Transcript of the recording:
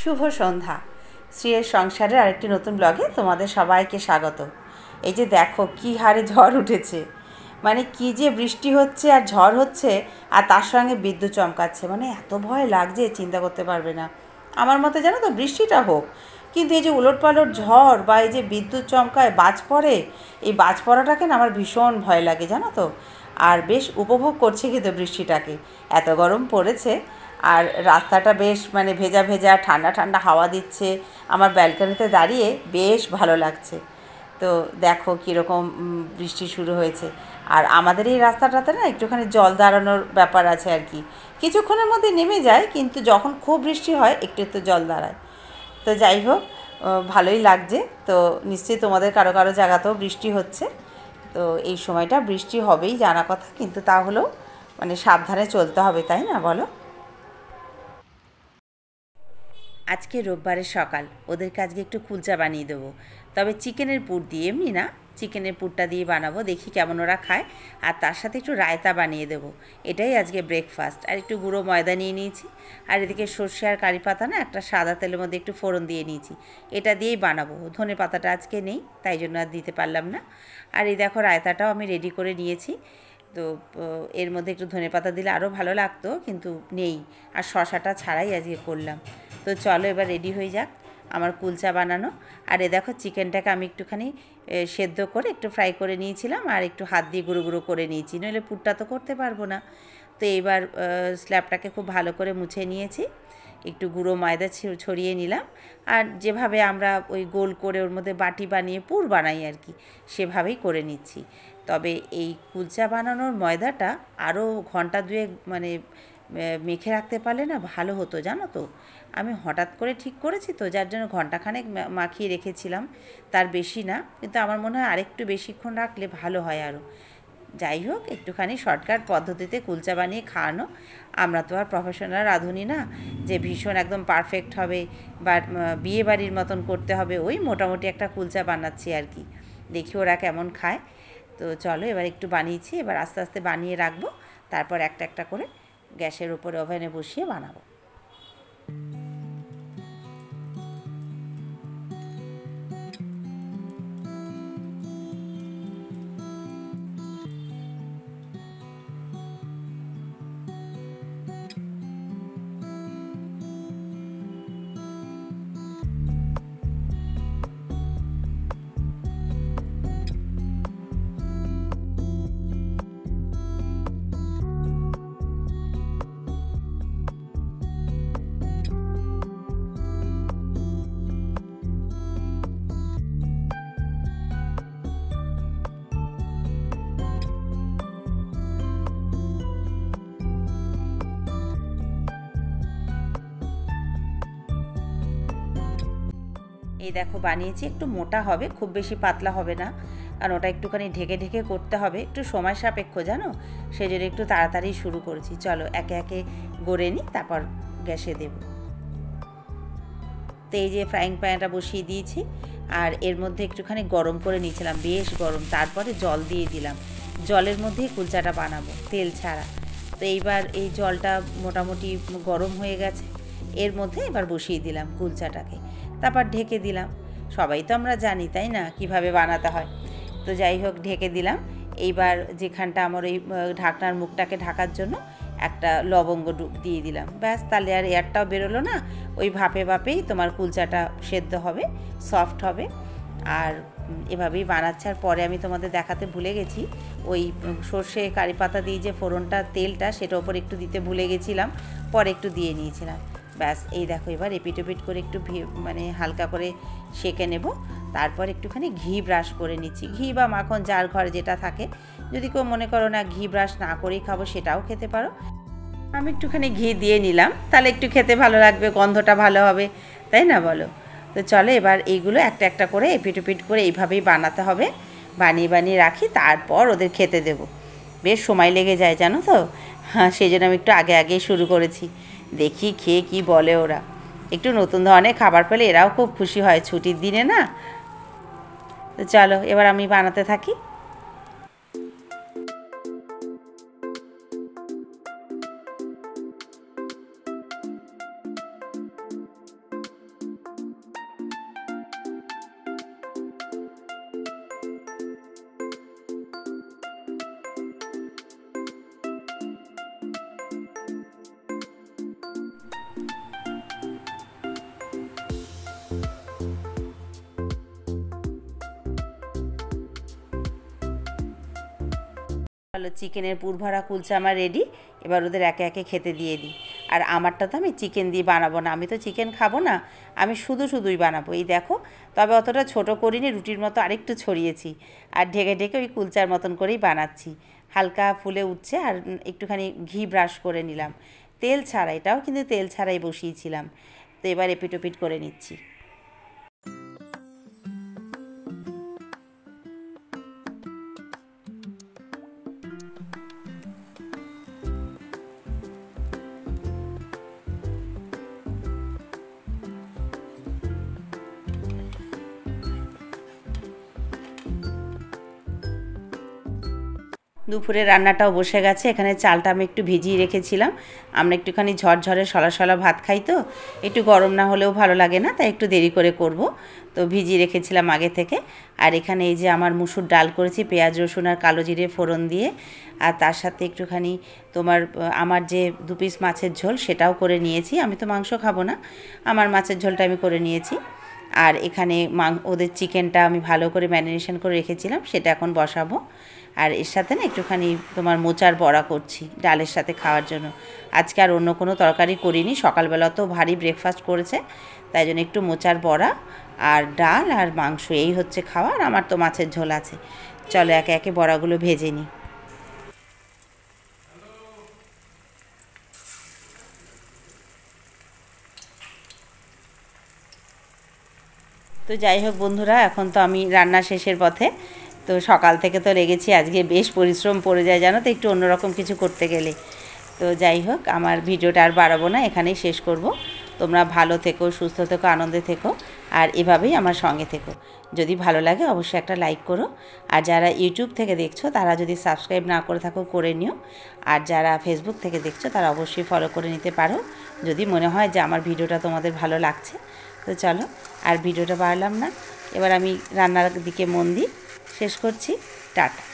শুভ সন্ধ্যা। শ্রীয়ের সংসারের আরেকটি নতুন ব্লগে তোমাদের সবাইকে স্বাগত। এই যে দেখো কী হারে ঝড় উঠেছে, মানে কি যে বৃষ্টি হচ্ছে আর ঝড় হচ্ছে, আর তার সঙ্গে বিদ্যুৎ চমকাচ্ছে, মানে এত ভয় লাগছে চিন্তা করতে পারবে না। আমার মতে জানো তো বৃষ্টিটা হোক, কিন্তু এই যে উলটপালট ঝড় বা এই যে বিদ্যুৎ চমকায় বাজ পড়ে, এই বাজ পড়াটাকে না আমার ভীষণ ভয় লাগে জানো তো। আর বেশ উপভোগ করছি কিন্তু বৃষ্টিটাকে, এত গরম পড়েছে। আর রাস্তাটা বেশ মানে ভেজা ভেজা, ঠান্ডা ঠান্ডা হাওয়া দিচ্ছে, আমার ব্যালকনিতে দাঁড়িয়ে বেশ ভালো লাগছে। তো দেখো কীরকম বৃষ্টি শুরু হয়েছে। আর আমাদের এই রাস্তাটাতে না একটুখানি জল দাঁড়ানোর ব্যাপার আছে আর কি, কিছুক্ষণের মধ্যে নেমে যায়, কিন্তু যখন খুব বৃষ্টি হয় একটু একটু জল দাঁড়ায়। তো যাই হোক, ভালোই লাগছে। তো নিশ্চয়ই তোমাদের কারো কারো জায়গাতেও বৃষ্টি হচ্ছে। তো এই সময়টা বৃষ্টি হবেই জানা কথা, কিন্তু তাহলেও মানে সাবধানে চলতে হবে, তাই না বলো? আজকে রোববারের সকাল, ওদেরকে আজকে একটু কুলচা বানিয়ে দেবো, তবে চিকেনের পুর দিয়ে, এমনি না, চিকেনের পুরটা দিয়ে বানাবো, দেখি কেমন ওরা খায়। আর তার সাথে একটু রায়তা বানিয়ে দেবো, এটাই আজকে ব্রেকফাস্ট। আর একটু গুঁড়ো ময়দা নিয়ে নিয়েছি, আর এদিকে সর্ষে আর কারি পাতা না একটা সাদা তেলের মধ্যে একটু ফোড়ন দিয়ে নিয়েছি, এটা দিয়েই বানাবো। ধনে পাতাটা আজকে নেই, তাই জন্য আর দিতে পারলাম না। আর এই দেখো রায়তাটাও আমি রেডি করে নিয়েছি। তো এর মধ্যে একটু ধনেপাতা দিলে আরও ভালো লাগতো, কিন্তু নেই, আর শশাটা ছাড়াই আজকে করলাম। তো চলো এবার রেডি হয়ে যাক আমার কুলচা বানানো। আর এ দেখো চিকেনটাকে আমি একটুখানি সেদ্ধ করে একটু ফ্রাই করে নিয়েছিলাম, আর একটু হাত দিয়ে গুঁড়ো গুঁড়ো করে নিয়েছি, নইলে পুরটা তো করতে পারবো না। তো এইবার স্ল্যাবটাকে খুব ভালো করে মুছে নিয়েছি, একটু গুঁড়ো ময়দা ছড়িয়ে নিলাম। আর যেভাবে আমরা ওই গোল করে ওর মধ্যে বাটি বানিয়ে পুর বানাই আর কি, সেভাবেই করে নিচ্ছি। তবে এই কুলচা বানানোর ময়দাটা আরও ঘন্টা দুয়েক মানে মেখে রাখতে পারলে না ভালো হতো জানো তো। আমি হঠাৎ করে ঠিক করেছি তো, যার জন্য ঘন্টাখানেক মাখিয়ে রেখেছিলাম, তার বেশি না, কিন্তু আমার মনে হয় আরেকটু বেশিক্ষণ রাখলে ভালো হয় আরও। যাই হোক, একটুখানি শর্টকাট পদ্ধতিতে কুলচা বানিয়ে খাওয়ানো। আমরা তো আর প্রফেশনাল রাঁধুনি না যে ভীষণ একদম পারফেক্ট হবে বা বিয়ে বাড়ির মতন করতে হবে, ওই মোটামুটি একটা কুলচা বানাচ্ছি আর কি, দেখি ওরা কেমন খায়। তো চলো এবার একটু বানিয়েছি, এবার আস্তে আস্তে বানিয়ে রাখবো, তারপর একটা একটা করে গ্যাসের উপরে ওভেনে বসিয়ে বানাবো। এই দেখো বানিয়েছি, একটু মোটা হবে, খুব বেশি পাতলা হবে না, কারণ ওটা একটুখানি ঢেকে ঢেকে করতে হবে, একটু সময় সাপেক্ষ জানো, সেই জন্য একটু তাড়াতাড়ি শুরু করেছি। চলো একে একে গড়ে নিই, তারপর গ্যাসে দেব। তো এই যে ফ্রাইং প্যানটা বসিয়ে দিয়েছি, আর এর মধ্যে একটুখানি গরম করে নিয়েছিলাম, বেশ গরম, তারপরে জল দিয়ে দিলাম। জলের মধ্যেই কুলচাটা বানাবো, তেল ছাড়া। তো এইবার এই জলটা মোটামুটি গরম হয়ে গেছে, এর মধ্যে এবার বসিয়ে দিলাম কুলচাটাকে, তারপর ঢেকে দিলাম। সবাই তো আমরা জানি তাই না কিভাবে বানাতে হয়। তো যাই হোক ঢেকে দিলাম। এইবার যেখানটা আমার ওই ঢাকনার মুখটাকে ঢাকার জন্য একটা লবঙ্গ দিয়ে দিলাম, ব্যাস, তাহলে আর এয়ারটাও বেরোলো না, ওই ভাপে ভাপেই তোমার কুলচাটা সেদ্ধ হবে, সফট হবে। আর এভাবেই বানাচ্ছে। আর পরে আমি তোমাদের দেখাতে ভুলে গেছি, ওই সর্ষে কারি পাতা দিয়ে যে ফোড়নটা তেলটা, সেটা ওপর একটু দিতে ভুলে গেছিলাম, পরে একটু দিয়ে নিয়েছিলাম। ব্যাস, এই দেখো এবার এপিট ওপিট করে একটু মানে হালকা করে সেঁকে নেব। তারপর একটুখানি ঘি ব্রাশ করে নিচ্ছি, ঘি বা মাখন যার ঘরে যেটা থাকে। যদি কেউ মনে করো না ঘি ব্রাশ না করেই খাবো, সেটাও খেতে পারো। আমি একটুখানি ঘি দিয়ে নিলাম, তাহলে একটু খেতে ভালো লাগবে, গন্ধটা ভালো হবে, তাই না বলো? তো চলো এবার এইগুলো একটা একটা করে এপিট ওপিট করে এইভাবেই বানাতে হবে, বানিয়ে বানিয়ে রাখি, তারপর ওদের খেতে দেবো। বেশ সময় লেগে যায় জানো তো, হ্যাঁ, সেই জন্য আমি একটু আগে আগেই শুরু করেছি, দেখি খেয়ে কি বলে ওরা। একটু নতুন ধরনের খাবার পেলে এরাও খুব খুশি হয় ছুটির দিনে না। তো চলো এবার আমি বানাতে থাকি। ভালো চিকেনের পুর ভরা কুলচা আমার রেডি। এবার ওদের একে একে খেতে দিয়ে দিই। আর আমারটা তো আমি চিকেন দিয়ে বানাবো না, আমি তো চিকেন খাবো না, আমি শুধুই বানাবো। এই দেখো, তবে অতটা ছোট করিনি, রুটির মতো আরেকটু ছড়িয়েছি আর ঢেকে ঢেকে ওই কুলচার মতন করেই বানাচ্ছি। হালকা ফুলে উঠছে আর একটুখানি ঘি ব্রাশ করে নিলাম, তেল ছাড়া, এটাও কিন্তু তেল ছাড়াই বসিয়েছিলাম। তো এবার এপিট ওপিট করে নিচ্ছি। দুপুরে রান্নাটাও বসে গেছে। এখানে চালটা আমি একটু ভিজিয়ে রেখেছিলাম, আমরা একটুখানি ঝরঝরে সলা ভাত খাই, তো একটু গরম না হলেও ভালো লাগে না, তাই একটু দেরি করে করব। তো ভিজিয়ে রেখেছিলাম আগে থেকে। আর এখানে এই যে আমার মুসুর ডাল করেছি পেঁয়াজ রসুন আর কালো জিরে ফোড়ন দিয়ে, আর তার সাথে একটুখানি আমার যে 2 পিস মাছের ঝোল সেটাও করে নিয়েছি। আমি তো মাংস খাবো না, আমার মাছের ঝোলটা আমি করে নিয়েছি। আর এখানে ওদের চিকেনটা আমি ভালো করে ম্যারিনেশন করে রেখেছিলাম, সেটা এখন বসাবো। আর এর সাথে না একটুখানি মোচার বড়া করছি ডালের সাথে খাওয়ার জন্য। আজকে আর অন্য কোনো তরকারি করিনি, সকালবেলা তো ভারী ব্রেকফাস্ট করেছে, তাই জন্য একটু মোচার বড়া আর ডাল আর মাংস, এই হচ্ছে খাওয়া। আর আমার তো মাছের ঝোল আছে। চলো একে একে বড়াগুলো ভেজে নিই। তো যাই হোক বন্ধুরা, এখন তো আমি রান্না শেষের পথে। তো সকাল থেকে তো লেগেছি, আজকে বেশ পরিশ্রম পড়ে যায় জানো তো, একটু অন্যরকম কিছু করতে গেলে। তো যাই হোক, আমার ভিডিওটা আর বাড়াবো না, এখানেই শেষ করব। তোমরা ভালো থেকো, সুস্থ থেকো, আনন্দে থেকো, আর এভাবেই আমার সঙ্গে থেকো। যদি ভালো লাগে অবশ্যই একটা লাইক করো। আর যারা ইউটিউব থেকে দেখছো তারা যদি সাবস্ক্রাইব না করে থাকো করে নিও। আর যারা ফেসবুক থেকে দেখছো তারা অবশ্যই ফলো করে নিতে পারো, যদি মনে হয় যে আমার ভিডিওটা তোমাদের ভালো লাগছে। তো চলো, আর ভিডিওটা বাড়ালাম না, এবার আমি রান্নার দিকে মন দিই, শেষ করছি। টাটা।